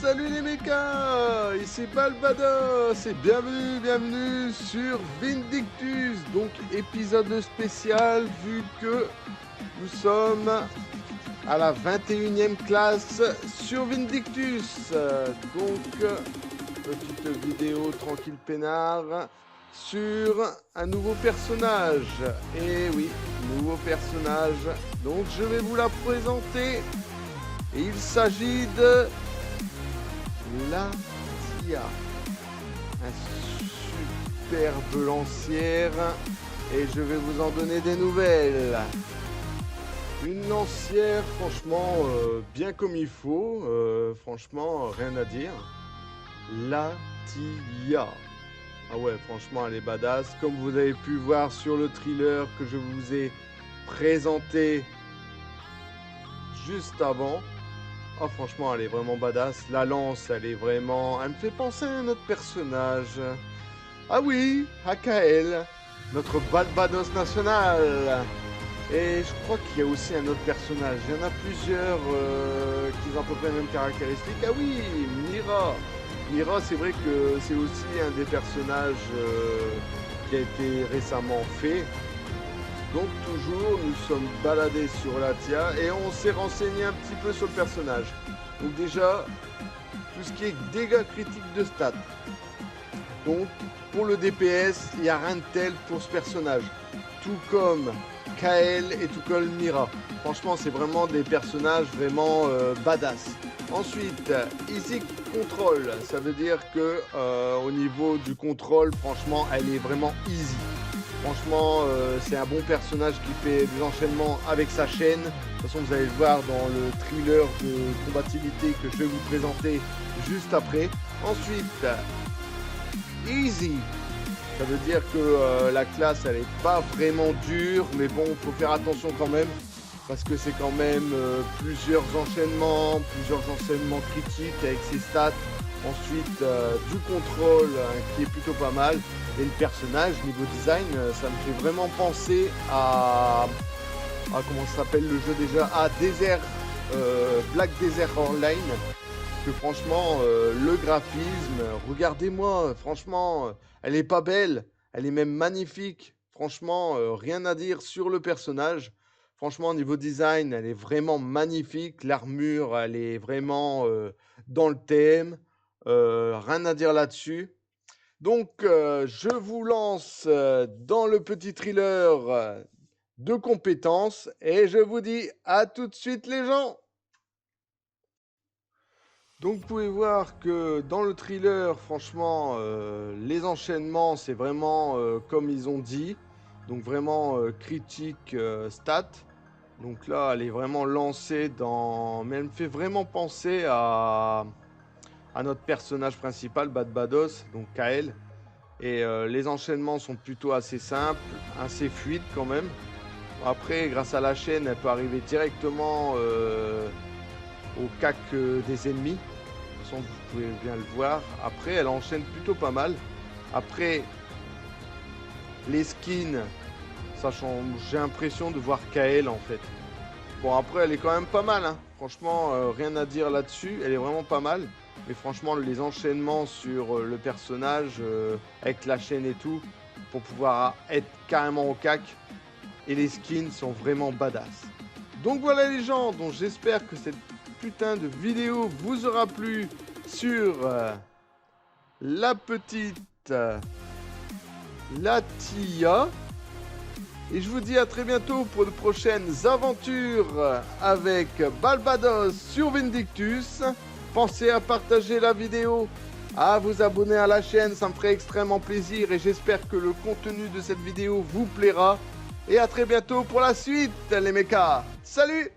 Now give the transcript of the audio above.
Salut les mechas, ici Balbados et bienvenue sur Vindictus. Donc épisode spécial vu que nous sommes à la 21e classe sur Vindictus. Donc petite vidéo tranquille peinard sur un nouveau personnage. Et oui, nouveau personnage. Donc je vais vous la présenter. Et il s'agit de Latia, un superbe lancière, et je vais vous en donner des nouvelles. Une lancière, franchement, bien comme il faut, franchement, rien à dire. Latia. Ah ouais, franchement, elle est badass. Comme vous avez pu voir sur le thriller que je vous ai présenté juste avant. Oh, franchement, elle est vraiment badass. La lance, elle est vraiment... Elle me fait penser à un autre personnage. Ah oui, AKL, notre Balbados national. Et je crois qu'il y a aussi un autre personnage. Il y en a plusieurs qui ont à peu près les mêmes caractéristiques. Ah oui, Mira. Mira, c'est vrai que c'est aussi un des personnages qui a été récemment fait. Donc toujours, nous sommes baladés sur Latia et on s'est renseigné un petit peu sur le personnage. Donc déjà, tout ce qui est dégâts critiques de stats. Donc pour le DPS, il n'y a rien de tel pour ce personnage. Tout comme Kael et tout comme Mira. Franchement, c'est vraiment des personnages vraiment badass. Ensuite, Easy Control. Ça veut dire que au niveau du contrôle, franchement, elle est vraiment easy. Franchement, c'est un bon personnage qui fait des enchaînements avec sa chaîne. De toute façon, vous allez le voir dans le thriller de combativité que je vais vous présenter juste après. Ensuite, Easy. Ça veut dire que la classe, elle n'est pas vraiment dure. Mais bon, il faut faire attention quand même. Parce que c'est quand même plusieurs enchaînements critiques avec ses stats. Ensuite, du contrôle qui est plutôt pas mal. Et le personnage, niveau design, ça me fait vraiment penser à comment ça s'appelle le jeu déjà? À Desert, Black Desert Online. Que franchement, le graphisme, regardez-moi, franchement, elle est pas belle. Elle est même magnifique. Franchement, rien à dire sur le personnage. Franchement, niveau design, elle est vraiment magnifique. L'armure, elle est vraiment dans le thème. Rien à dire là-dessus. Donc, je vous lance dans le petit thriller de compétences et je vous dis à tout de suite les gens. Donc, vous pouvez voir que dans le thriller, franchement, les enchaînements, c'est vraiment comme ils ont dit. Donc, vraiment critique stat. Donc là, elle est vraiment lancée dans... Mais elle me fait vraiment penser à notre personnage principal, Balbados, donc Kael. Et les enchaînements sont plutôt assez simples, assez fluides quand même. Après, grâce à la chaîne, elle peut arriver directement au cac des ennemis. De toute façon, vous pouvez bien le voir. Après, elle enchaîne plutôt pas mal. Après, les skins, ça change. J'ai l'impression de voir Kael en fait. Bon, après, elle est quand même pas mal. Hein. Franchement, rien à dire là-dessus. Elle est vraiment pas mal. Mais franchement, les enchaînements sur le personnage, avec la chaîne et tout, pour pouvoir être carrément au cac. Et les skins sont vraiment badass. Donc voilà les gens, donc j'espère que cette putain de vidéo vous aura plu sur la petite Latia. Et je vous dis à très bientôt pour de prochaines aventures avec Balbados sur Vindictus. Pensez à partager la vidéo, à vous abonner à la chaîne, ça me ferait extrêmement plaisir et j'espère que le contenu de cette vidéo vous plaira. Et à très bientôt pour la suite les mechas. Salut!